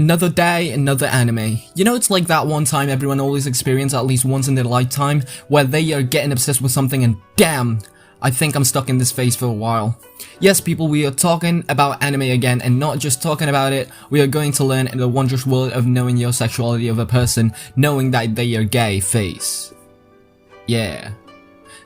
Another day, another anime. You know, it's like that one time everyone always experiences at least once in their lifetime, where they are getting obsessed with something and damn, I think I'm stuck in this phase for a while. Yes people, we are talking about anime again, and not just talking about it, we are going to learn in the wondrous world of knowing your sexuality of a person, knowing that they are gay phase. Yeah.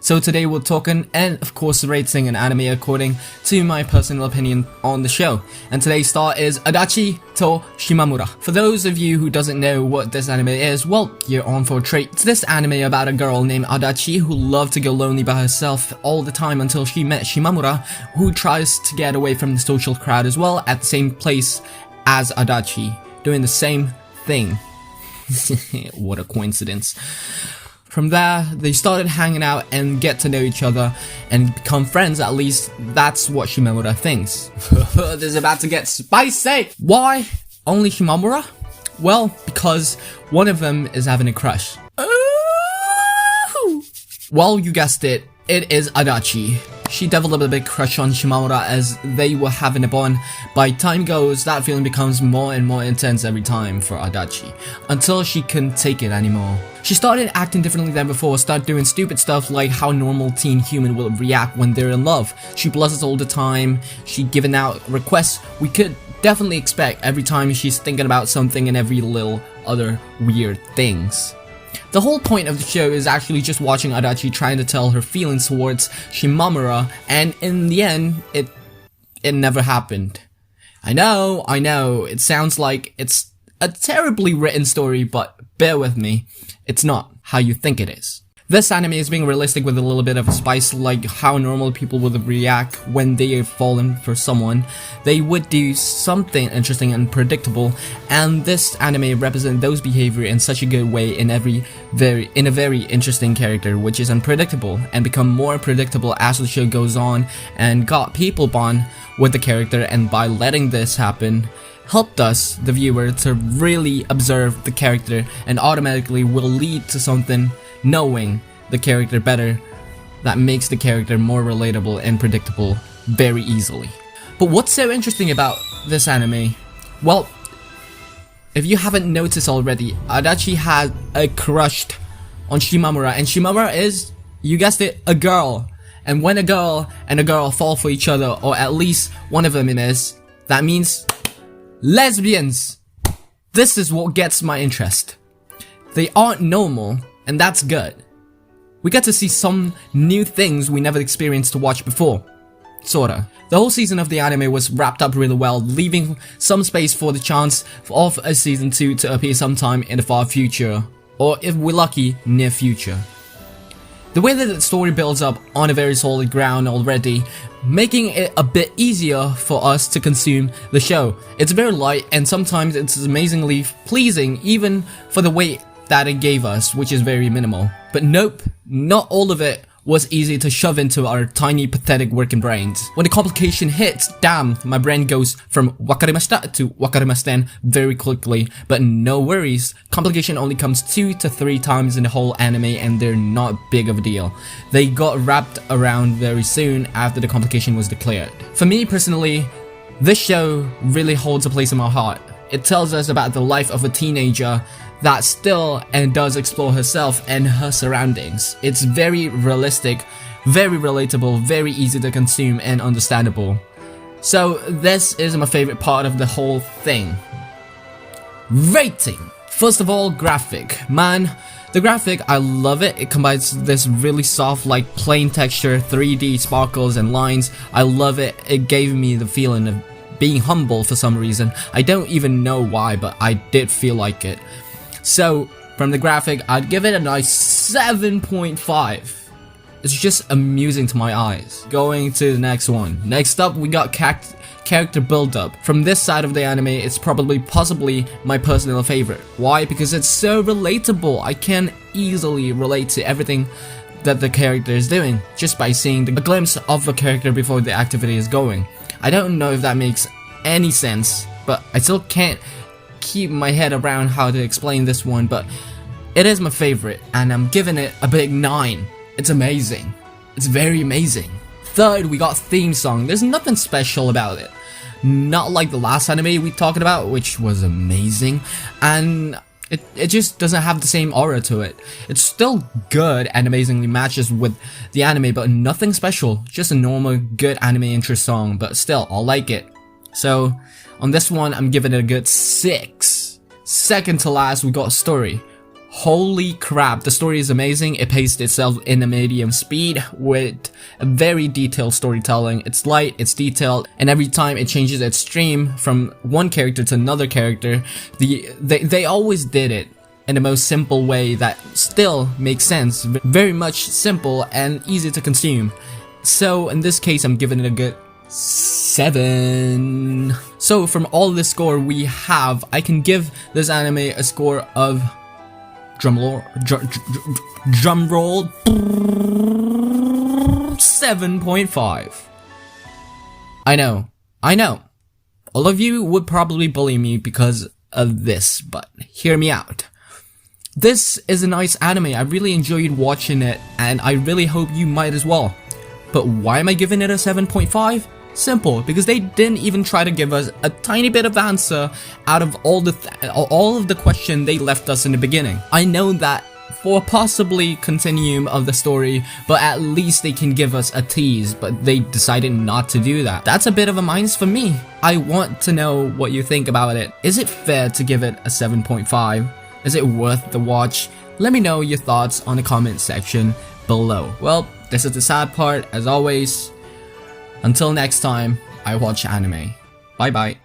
So today we're talking, and of course rating an anime according to my personal opinion on the show. And today's star is Adachi to Shimamura. For those of you who doesn't know what this anime is, well, you're on for a treat. It's this anime about a girl named Adachi who loved to go lonely by herself all the time until she met Shimamura, who tries to get away from the social crowd as well at the same place as Adachi, doing the same thing. What a coincidence. From there, they started hanging out and get to know each other and become friends, at least that's what Shimamura thinks. This is about to get spicy! Why only Shimamura? Well, because one of them is having a crush. Well, you guessed it, it is Adachi. She developed a big crush on Shimamura as they were having a bond. By time goes, that feeling becomes more and more intense every time for Adachi, until she couldn't take it anymore. She started acting differently than before, started doing stupid stuff like how normal teen human will react when they're in love. She blushes all the time, she giving out requests we could definitely expect every time she's thinking about something and every little other weird things. The whole point of the show is actually just watching Adachi trying to tell her feelings towards Shimamura, and in the end, it never happened. I know, it sounds like it's a terribly written story, but bear with me, it's not how you think it is. This anime is being realistic with a little bit of a spice, like how normal people would react when they have fallen for someone. They would do something interesting and predictable, and this anime represents those behavior in such a good way in a very interesting character, which is unpredictable and become more predictable as the show goes on, and got people bond with the character, and by letting this happen, helped us, the viewer, to really observe the character, and automatically will lead to something knowing the character better that makes the character more relatable and predictable very easily. But what's so interesting about this anime? Well, if you haven't noticed already, Adachi had a crush on Shimamura, and Shimamura is, you guessed it, a girl. And when a girl and a girl fall for each other, or at least one of them is, that means lesbians. This is what gets my interest. They aren't normal, and that's good. We get to see some new things we never experienced to watch before. Sorta. The whole season of the anime was wrapped up really well, leaving some space for the chance of a season 2 to appear sometime in the far future, or if we're lucky, near future. The way that the story builds up on a very solid ground already, making it a bit easier for us to consume the show. It's very light, and sometimes it's amazingly pleasing even for the weight that it gave us, which is very minimal. But nope, not all of it was easy to shove into our tiny pathetic working brains. When the complication hits, damn, my brain goes from wakarimashita to wakarimasen very quickly. But no worries, complication only comes 2 to 3 times in the whole anime, and they're not big of a deal. They got wrapped around very soon after the complication was declared. For me personally, this show really holds a place in my heart. It tells us about the life of a teenager that still and does explore herself and her surroundings. It's very realistic, very relatable, very easy to consume and understandable. So this is my favorite part of the whole thing. Rating! First of all, graphic. Man, the graphic, I love it. It combines this really soft, like plain texture, 3D sparkles and lines. I love it. It gave me the feeling of being humble for some reason. I don't even know why, but I did feel like it. So, from the graphic, I'd give it a nice 7.5. It's just amusing to my eyes. Going to the next one. Next up, we got character build-up. From this side of the anime, it's possibly my personal favorite. Why? Because it's so relatable. I can easily relate to everything that the character is doing, just by seeing a glimpse of a character before the activity is going. I don't know if that makes any sense, but I still can't keep my head around how to explain this one, but it is my favorite, and I'm giving it a big 9. It's amazing. It's very amazing. Third, we got theme song. There's nothing special about it. not like the last anime we talked about, which was amazing, and it just doesn't have the same aura to it. It's still good and amazingly matches with the anime, but nothing special, just a normal good anime intro song, but still, I'll like it. So, on this one, I'm giving it a good 6. Second to last, we got story. Holy crap, the story is amazing. It paced itself in a medium speed with a very detailed storytelling. It's light, it's detailed, and every time it changes its stream from one character to another character, they always did it in the most simple way that still makes sense. Very much simple and easy to consume. So in this case, I'm giving it a good 7. So from all this score we have, I can give this anime a score of drum roll 7.5. I know, all of you would probably bully me because of this, but hear me out. This is a nice anime. I really enjoyed watching it, and I really hope you might as well. But why am I giving it a 7.5? Simple, because they didn't even try to give us a tiny bit of answer out of all of the question they left us in the beginning. I know that for possibly continuum of the story, but at least they can give us a tease, but they decided not to do that. That's a bit of a minus for me. I want to know what you think about it. Is it fair to give it a 7.5? Is it worth the watch? Let me know your thoughts on the comment section below. Well, this is the sad part, as always. Until next time, I watch anime. Bye bye.